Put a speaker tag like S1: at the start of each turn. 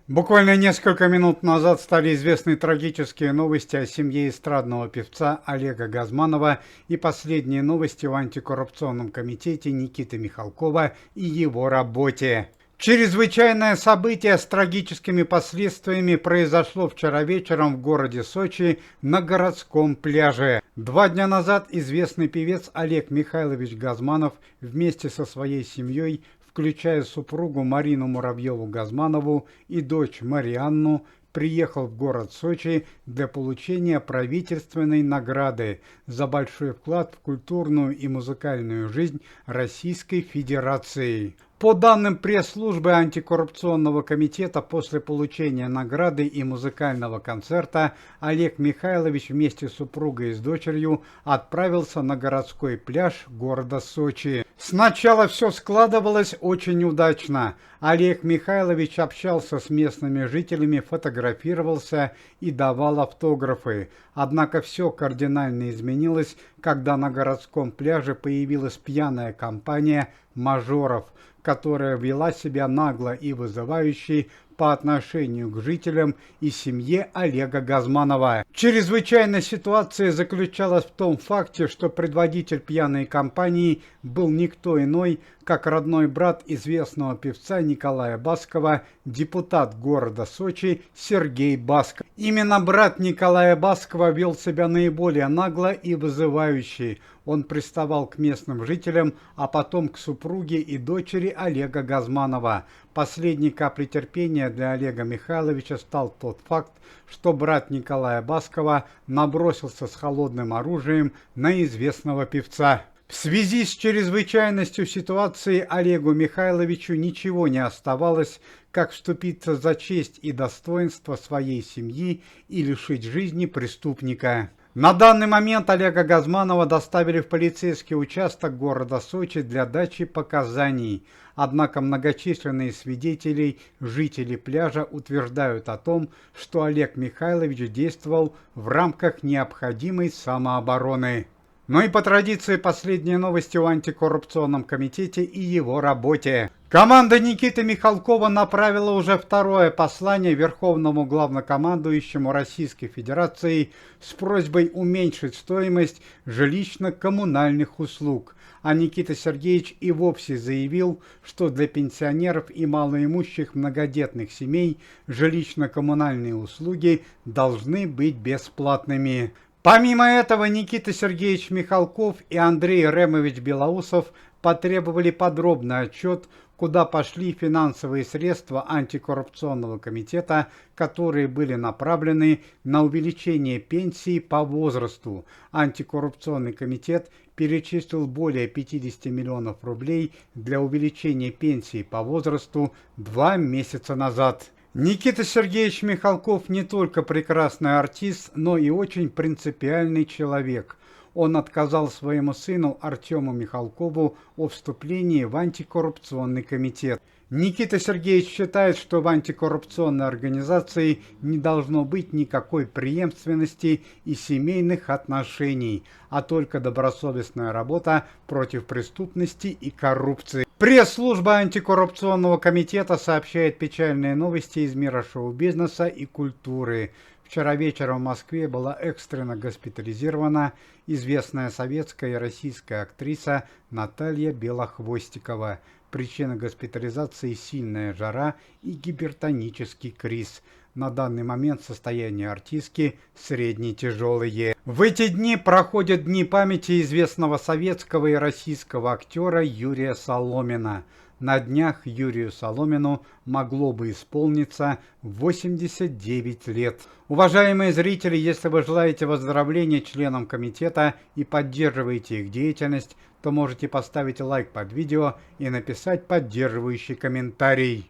S1: Буквально несколько минут назад стали известны трагические новости о семье эстрадного певца Олега Газманова и последние новости в антикоррупционном комитете Никиты Михалкова и его работе. Чрезвычайное событие с трагическими последствиями произошло вчера вечером в городе Сочи на городском пляже. 2 дня назад известный певец Олег Михайлович Газманов вместе со своей семьей, включая супругу Марину Муравьеву-Газманову и дочь Марианну, приехал в город Сочи для получения правительственной награды за большой вклад в культурную и музыкальную жизнь Российской Федерации. По данным пресс-службы антикоррупционного комитета, после получения награды и музыкального концерта Олег Михайлович вместе с супругой и с дочерью отправился на городской пляж города Сочи. Сначала все складывалось очень удачно. Олег Михайлович общался с местными жителями, фотографировался и давал автографы. Однако все кардинально изменилось, когда на городском пляже появилась пьяная компания мажоров, которая вела себя нагло и вызывающе по отношению к жителям и семье Олега Газманова. Чрезвычайная ситуация заключалась в том факте, что предводитель пьяной компании был никто иной, как родной брат известного певца Николая Баскова, депутат города Сочи Сергей Басков. Именно брат Николая Баскова вел себя наиболее нагло и вызывающе. Он приставал к местным жителям, а потом к супруге и дочери Олега Газманова. Последней каплей терпения для Олега Михайловича стал тот факт, что брат Николая Баскова набросился с холодным оружием на известного певца. В связи с чрезвычайностью ситуации Олегу Михайловичу ничего не оставалось, как вступиться за честь и достоинство своей семьи и лишить жизни преступника. На данный момент Олега Газманова доставили в полицейский участок города Сочи для дачи показаний. Однако многочисленные свидетели, жители пляжа утверждают о том, что Олег Михайлович действовал в рамках необходимой самообороны. Ну и по традиции последние новости в антикоррупционном комитете и его работе. Команда Никиты Михалкова направила уже второе послание Верховному главнокомандующему Российской Федерации с просьбой уменьшить стоимость жилищно-коммунальных услуг. А Никита Сергеевич и вовсе заявил, что для пенсионеров и малоимущих многодетных семей жилищно-коммунальные услуги должны быть бесплатными. Помимо этого, Никита Сергеевич Михалков и Андрей Ремович Белоусов потребовали подробный отчет, куда пошли финансовые средства антикоррупционного комитета, которые были направлены на увеличение пенсии по возрасту. Антикоррупционный комитет перечислил более 50 миллионов рублей для увеличения пенсии по возрасту 2 месяца назад. Никита Сергеевич Михалков не только прекрасный артист, но и очень принципиальный человек. Он отказал своему сыну Артему Михалкову о вступлении в антикоррупционный комитет. Никита Сергеевич считает, что в антикоррупционной организации не должно быть никакой преемственности и семейных отношений, а только добросовестная работа против преступности и коррупции. Пресс-служба антикоррупционного комитета сообщает печальные новости из мира шоу-бизнеса и культуры. Вчера вечером в Москве была экстренно госпитализирована известная советская и российская актриса Наталья Белохвостикова. Причина госпитализации – сильная жара и гипертонический криз. На данный момент состояние артистки средне-тяжелое. В эти дни проходят дни памяти известного советского и российского актера Юрия Соломина. На днях Юрию Соломину могло бы исполниться 89 лет. Уважаемые зрители, если вы желаете выздоровления членам комитета и поддерживаете их деятельность, то можете поставить лайк под видео и написать поддерживающий комментарий.